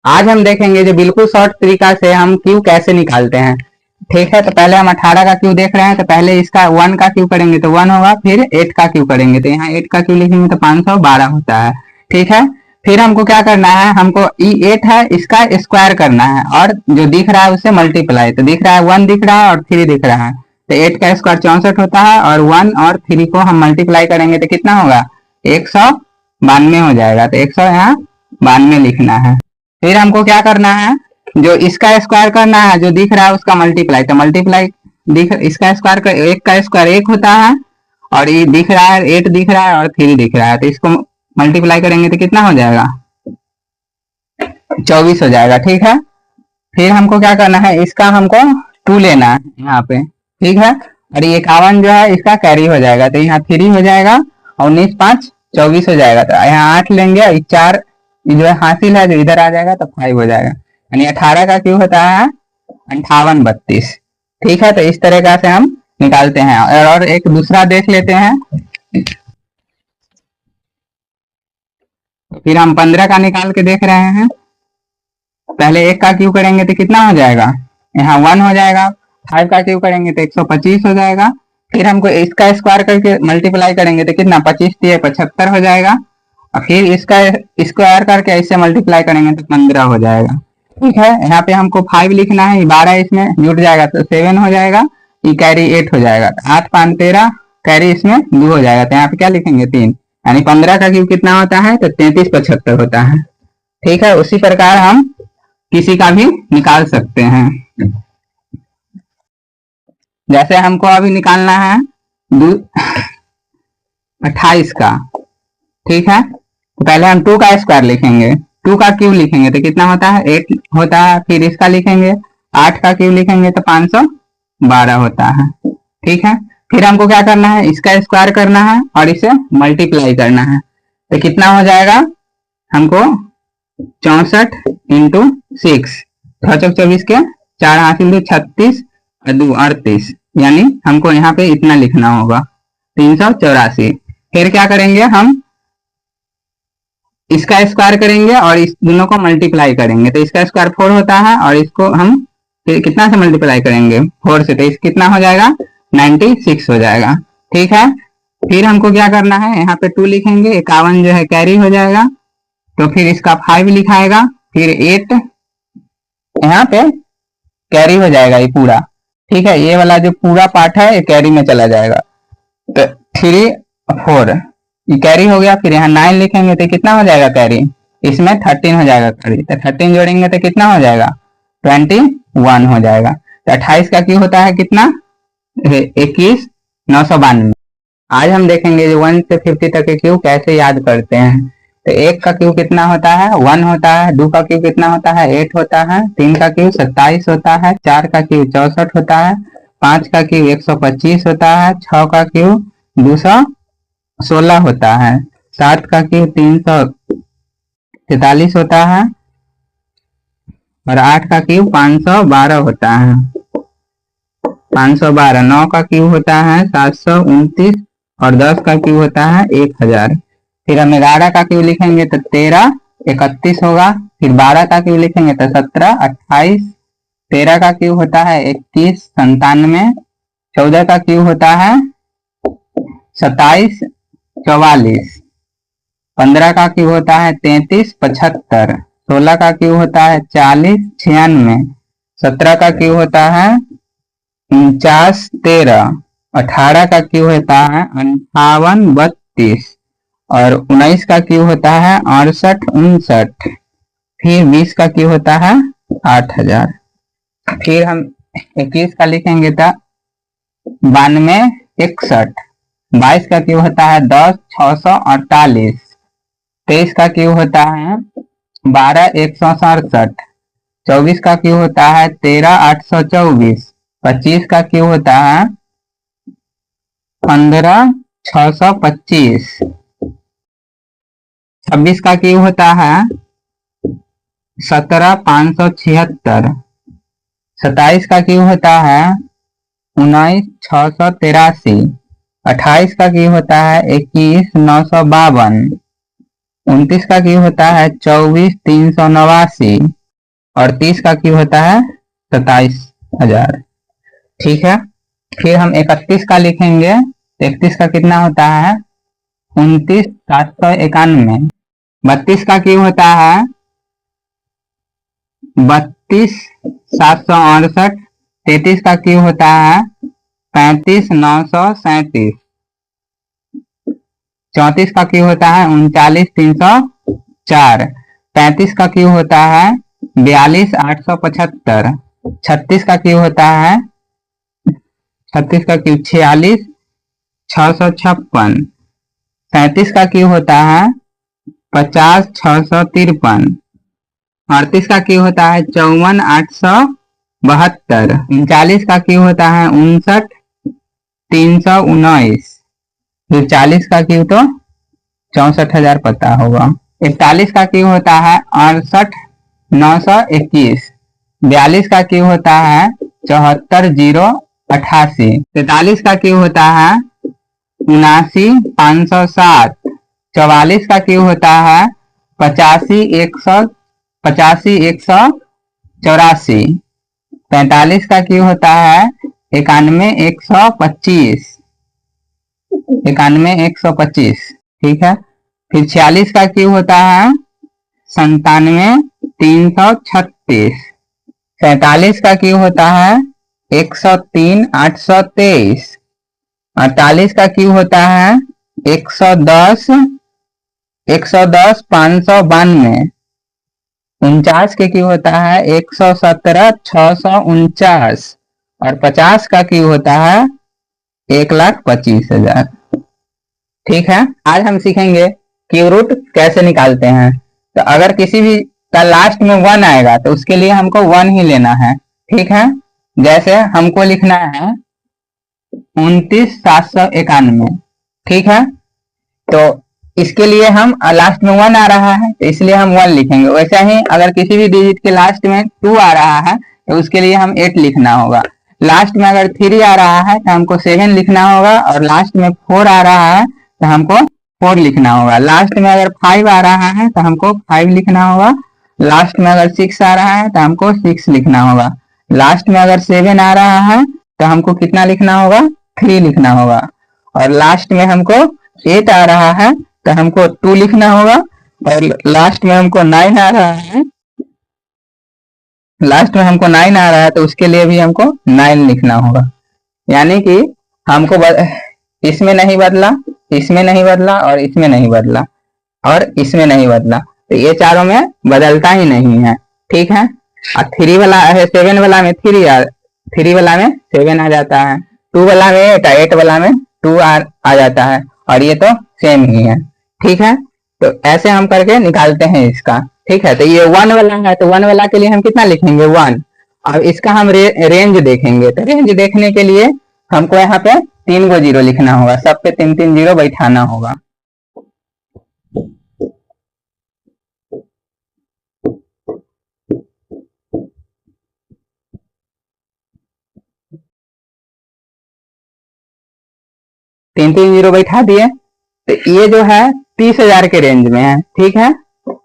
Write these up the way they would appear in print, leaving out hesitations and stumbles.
आज हम देखेंगे जो बिल्कुल शॉर्ट तरीका से हम क्यू कैसे निकालते हैं। ठीक है, तो पहले हम 18 का क्यू देख रहे हैं, तो पहले इसका 1 का क्यू करेंगे तो 1 होगा, फिर 8 का क्यू करेंगे तो यहाँ 8 का क्यू लिखेंगे तो 512 होता है। ठीक है, फिर हमको क्या करना है, हमको ई 8 है इसका स्क्वायर करना है और जो दिख रहा है उससे मल्टीप्लाई, तो दिख रहा है 1 दिख रहा है और 3 दिख रहा है, तो 8 का स्क्वायर 64 होता है और 1 और 3 को हम मल्टीप्लाई करेंगे तो कितना होगा, 192 हो जाएगा, तो 100 यहाँ 92 लिखना है। फिर हमको क्या करना है, जो इसका स्क्वायर करना है, जो दिख रहा है उसका मल्टीप्लाई, तो मल्टीप्लाई दिख इसका स्क्वायर कर, एक का स्क्वायर 1 होता है और ये दिख रहा है 8 दिख रहा है और 3 दिख रहा है, तो इसको मल्टीप्लाई करेंगे तो कितना हो जाएगा, 24 हो जाएगा। ठीक है, फिर हमको क्या करना है, इसका हमको 2 लेना है यहाँ पे। ठीक है, और ये 51 जो है इसका कैरी हो जाएगा, तो यहाँ 3 हो जाएगा और 19 5 24 हो जाएगा, तो यहाँ 8 लेंगे और 4 जो है हासिल है जो इधर आ जाएगा तो 5 हो जाएगा, यानी 18 का क्यू होता है 5832। ठीक है, तो इस तरीका से हम निकालते हैं। और एक दूसरा देख लेते हैं, फिर हम 15 का निकाल के देख रहे हैं। पहले 1 का क्यू करेंगे तो कितना हो जाएगा, यहाँ 1 हो जाएगा, 5 का क्यू करेंगे तो 125 हो जाएगा, फिर हमको इसका स्क्वायर करके मल्टीप्लाई करेंगे तो कितना 25 दिए 75 हो जाएगा, और फिर इसका स्क्वायर करके इससे मल्टीप्लाई करेंगे तो 15 हो जाएगा। ठीक है, यहाँ पे हमको 5 लिखना है, 12 इसमें जुट जाएगा तो 7 हो जाएगा, ये कैरी 8 हो जाएगा, 8 5 13 कैरी इसमें 2 हो जाएगा, तो यहाँ पे क्या लिखेंगे 3, यानी 15 का क्यूब कितना होता है तो 33 75 होता है। ठीक है, उसी प्रकार हम किसी का भी निकाल सकते हैं। जैसे हमको अभी निकालना है 28 का। ठीक है, तो पहले हम 2 का स्क्वायर लिखेंगे, 2 का क्यूब लिखेंगे तो कितना होता है 8 होता है, फिर इसका लिखेंगे 8 का क्यूब लिखेंगे तो 512 होता है। ठीक है, फिर हमको क्या करना है, इसका स्क्वायर करना है और इसे मल्टीप्लाई करना है, तो कितना हो जाएगा हमको 64 इंटू 6, 624 के 4 हासिल 2 36 और 2 38, यानी हमको यहाँ पे इतना लिखना होगा 384। फिर क्या करेंगे, हम इसका स्क्वायर करेंगे और इस दोनों को मल्टीप्लाई करेंगे, तो इसका स्क्वायर 4 होता है और इसको हम कितना से मल्टीप्लाई करेंगे 4 से, तो इस कितना हो जाएगा 96 हो जाएगा। ठीक है, फिर हमको क्या करना है, यहाँ पे 2 लिखेंगे, 51 जो है कैरी हो जाएगा, तो फिर इसका 5 लिखाएगा, फिर 8 यहाँ पे कैरी हो जाएगा ये पूरा। ठीक है, ये वाला जो पूरा पार्ट है ये कैरी में चला जाएगा, तो 3 4 ये कैरी हो गया, फिर यहाँ 9 लिखेंगे तो कितना हो जाएगा कैरी, इसमें 13 हो जाएगा कैरी, तो 13 जोड़ेंगे तो कितना हो जाएगा 21 हो जाएगा। तो 28 का क्यू होता है कितना 21 992। आज हम देखेंगे जो 1 से 50 तक के क्यू कैसे याद करते हैं। तो 1 का क्यू कितना होता है 1 होता है, 2 का क्यू कितना होता है 8 होता है, 3 का क्यू 27 होता है, 4 का क्यू 64 होता है, 5 का क्यू 125 होता है, 6 का क्यू 216 होता है, 7 का क्यू 343 होता है और 8 का क्यू 512 होता है, 512। 9 का क्यू होता है 729 और 10 का क्यू होता है 1000। फिर हम 11 का क्यू लिखेंगे तो 13 31 होगा, फिर 12 का क्यू लिखेंगे तो 17 28, 13 का क्यू होता है 21 97, 14 का क्यू होता है 27 44, 15 का क्यू होता है 33 75, 16 का क्यू होता है 40 96, 17 का क्यू होता है 49 13, 18 का क्यू होता है 58 32 और 19 का क्यू होता है 68 59, फिर 20 का क्यू होता है 8000। फिर हम 21 का लिखेंगे तो 92 61, 22 का क्यू होता है 10 648, 23 का क्यू होता है 12 167, 24 का क्यू होता है 13 824, 25 का क्यू होता है 15 625, 26 का क्यू होता है 17 576, 27 का क्यू होता है 19 683, 28 का क्यू होता है 21 952, 29 का क्यूब होता है 24,389 और 30 का क्यूब होता है 27,000। ठीक है, फिर हम 31 का लिखेंगे। 31 का कितना होता है 29,791। 32 का क्यूब होता है 32,768। 33 का क्यूब होता है 35,937। 34 का क्यूब होता है 39,304। 35 का क्यूब होता है 42,875। 36 का क्यूब होता है 46,656। 37 का क्यूब होता है 50,653। 38 का क्यूब होता है 54,872। 39 का क्यूब होता है 59,319। फिर 40 का क्यूब तो 64,000 पता होगा। 41 का क्यूब होता है 68,921। 42 का क्यूब होता है 74,088। 43 का क्यूब होता है 79,507। 44 का क्यूब होता है 85,184। 45 का क्यूब होता है 91,125। 91,125। ठीक है, फिर 46 का क्यूब होता है 97,336। 47 का क्यूब होता है 103,823। 48 का क्यूब होता है 110,592। 49 के क्यूब होता है 117,649। और 50 का क्यूब होता है 1,25,000। ठीक है, आज हम सीखेंगे क्यूब रूट कैसे निकालते हैं। तो अगर किसी भी का लास्ट में 1 आएगा तो उसके लिए हमको 1 ही लेना है। ठीक है, जैसे हमको लिखना है 29,791। ठीक है, तो इसके लिए हम लास्ट में 1 आ रहा है तो इसलिए हम 1 लिखेंगे। वैसे ही अगर किसी भी डिजिट के लास्ट में 2 आ रहा है तो उसके लिए हम 8 लिखना होगा। लास्ट में अगर 3 आ रहा है तो हमको 7 लिखना होगा और लास्ट में 4 आ रहा है तो हमको 4 लिखना होगा। लास्ट में अगर 5 आ रहा है तो हमको 5 लिखना होगा। लास्ट में अगर 6 आ रहा है तो हमको 6 लिखना होगा। लास्ट में अगर 7 आ रहा है तो हमको कितना लिखना होगा 3 लिखना होगा। और लास्ट में हमको 8 आ रहा है तो हमको 2 लिखना होगा। और लास्ट में हमको 9 आ रहा है, लास्ट में हमको 9 आ रहा है तो उसके लिए भी हमको 9 लिखना होगा। यानी कि हमको इसमें नहीं बदला, इसमें नहीं बदला और इसमें नहीं बदला और इसमें नहीं बदला, तो ये चारों में बदलता ही नहीं है। ठीक है, और 3 वाला है 7 वाला में 3 वाला में 7 आ जाता है। 2 वाला में 8, 8 वाला में 2 आ जाता है और ये तो सेम ही है। ठीक है, तो ऐसे हम करके निकालते हैं इसका। ठीक है, तो ये 1 वाला है तो 1 वाला के लिए हम कितना लिखेंगे 1। अब इसका हम रेंज देखेंगे तो रेंज देखने के लिए हमको यहाँ पे 3 गो जीरो लिखना होगा, सब पे 3-3 जीरो बैठाना होगा। तीन तीन जीरो बैठा दिए तो ये जो है 30,000 के रेंज में है। ठीक है,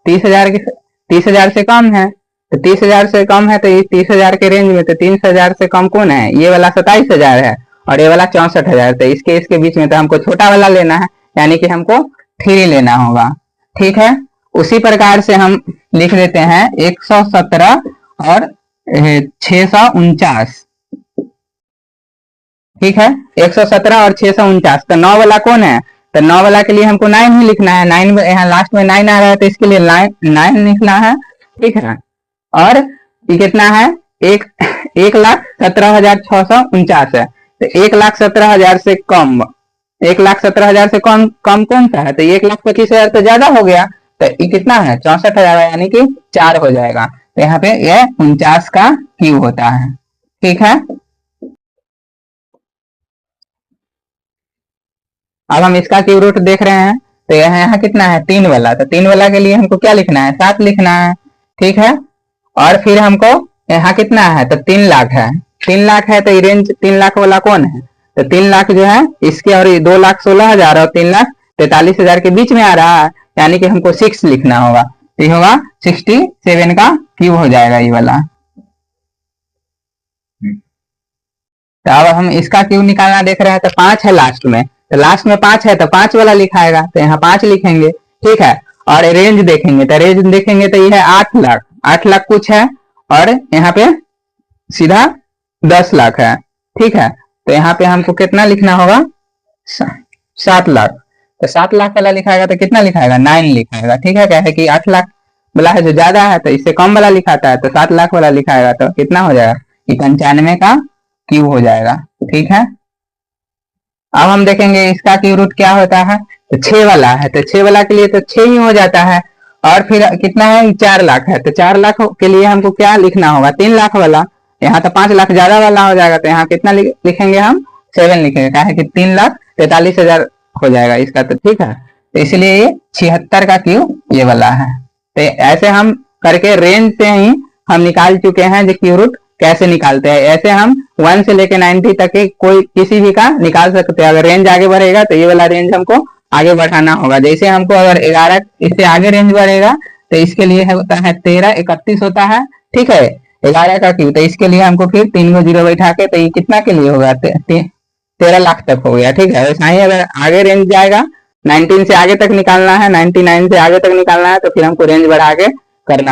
30,000 से कम है तो 30,000 से कम है तो ये 30,000 के रेंज में, तो 30,000 से कम कौन है, ये वाला 27,000 है और ये वाला 64,000। तो इसके बीच में तो हमको छोटा वाला लेना है, यानी कि हमको 3 लेना होगा। ठीक है, उसी प्रकार से हम लिख देते हैं 117 और 649। ठीक है, 117 और 649, तो 9 वाला कौन है, तो 9 वाला के लिए हमको 9 ही लिखना है। 9 यहाँ लास्ट में 9 आ रहा है तो इसके लिए 9 लिखना है। ठीक है, और ये कितना है 1,17,649 है, तो 1,17,000 से कम, 1,17,000 से कम कम कौन सा है, तो 1,25,000 तो ज्यादा हो गया, तो ये कितना है 64,000, यानी कि 4 हो जाएगा। तो यहाँ पे ये 49 का क्यूब होता है। ठीक है, अब हम इसका क्यूब रूट देख रहे हैं तो यहाँ कितना है 3 वाला, तो 3 वाला के लिए हमको क्या लिखना है 7 लिखना है। ठीक है, और फिर हमको यहाँ कितना है तो 3 लाख है। 3 लाख है तो ये रेंज 3 लाख वाला कौन है, तो 3 लाख जो है इसके और 2,16,000 और 3,43,000 के बीच में आ रहा है, यानी कि हमको 6 लिखना होगा, तो ये होगा 67 का क्यूब हो जाएगा ये वाला। तो अब हम इसका क्यूब निकालना देख रहे हैं, तो 5 है लास्ट में, तो लास्ट में 5 है तो 5 वाला लिखाएगा, तो यहाँ 5 लिखेंगे, ठीक है। और रेंज देखेंगे, तो रेंज देखेंगे तो ये है 8 लाख, 8 लाख कुछ है, और यहाँ पे सीधा 10 लाख है, ठीक है। तो यहाँ पे हमको कितना लिखना होगा, 7 लाख। तो 7 लाख वाला लिखाएगा तो कितना लिखाएगा, 9 लिखाएगा, ठीक है। क्या है कि 8 लाख वाला है जो ज्यादा है, तो इससे कम वाला लिखाता है, तो 7 लाख वाला लिखाएगा तो कितना हो जाएगा, 95 का क्यूब हो जाएगा, ठीक है। अब हम देखेंगे इसका क्यूब रूट क्या होता है, तो 6 वाला है, तो 6 वाला के लिए तो 6 ही हो जाता है, और फिर कितना है, 4 लाख है, तो 4 लाख के लिए हमको क्या लिखना होगा, 3 लाख वाला। यहाँ तो 5 लाख ज्यादा वाला हो जाएगा, तो यहाँ कितना लिखेंगे हम, 7 लिखेंगे, क्या है कि 3,43,000 हो जाएगा इसका, तो ठीक है। तो इसलिए ये 76 का क्यूब ये वाला है। तो ऐसे हम करके रेंज से ही हम निकाल चुके हैं जो क्यूब रूट कैसे निकालते हैं। ऐसे हम 1 से लेके 90 तक के कोई किसी भी का निकाल सकते हैं। अगर रेंज आगे बढ़ेगा तो ये वाला रेंज हमको आगे बढ़ाना होगा। जैसे हमको अगर 11 इससे आगे रेंज बढ़ेगा तो इसके लिए होता है 13, 31 होता है, ठीक है, 11 का क्यूब। तो इसके लिए हमको फिर 3 को 0 बैठा के, तो ये कितना के लिए होगा, 13 लाख तक हो गया, ठीक है। वैसा ही अगर आगे रेंज जाएगा, 19 से आगे तक निकालना है, 99 से आगे तक निकालना है, तो फिर हमको रेंज बढ़ा के करना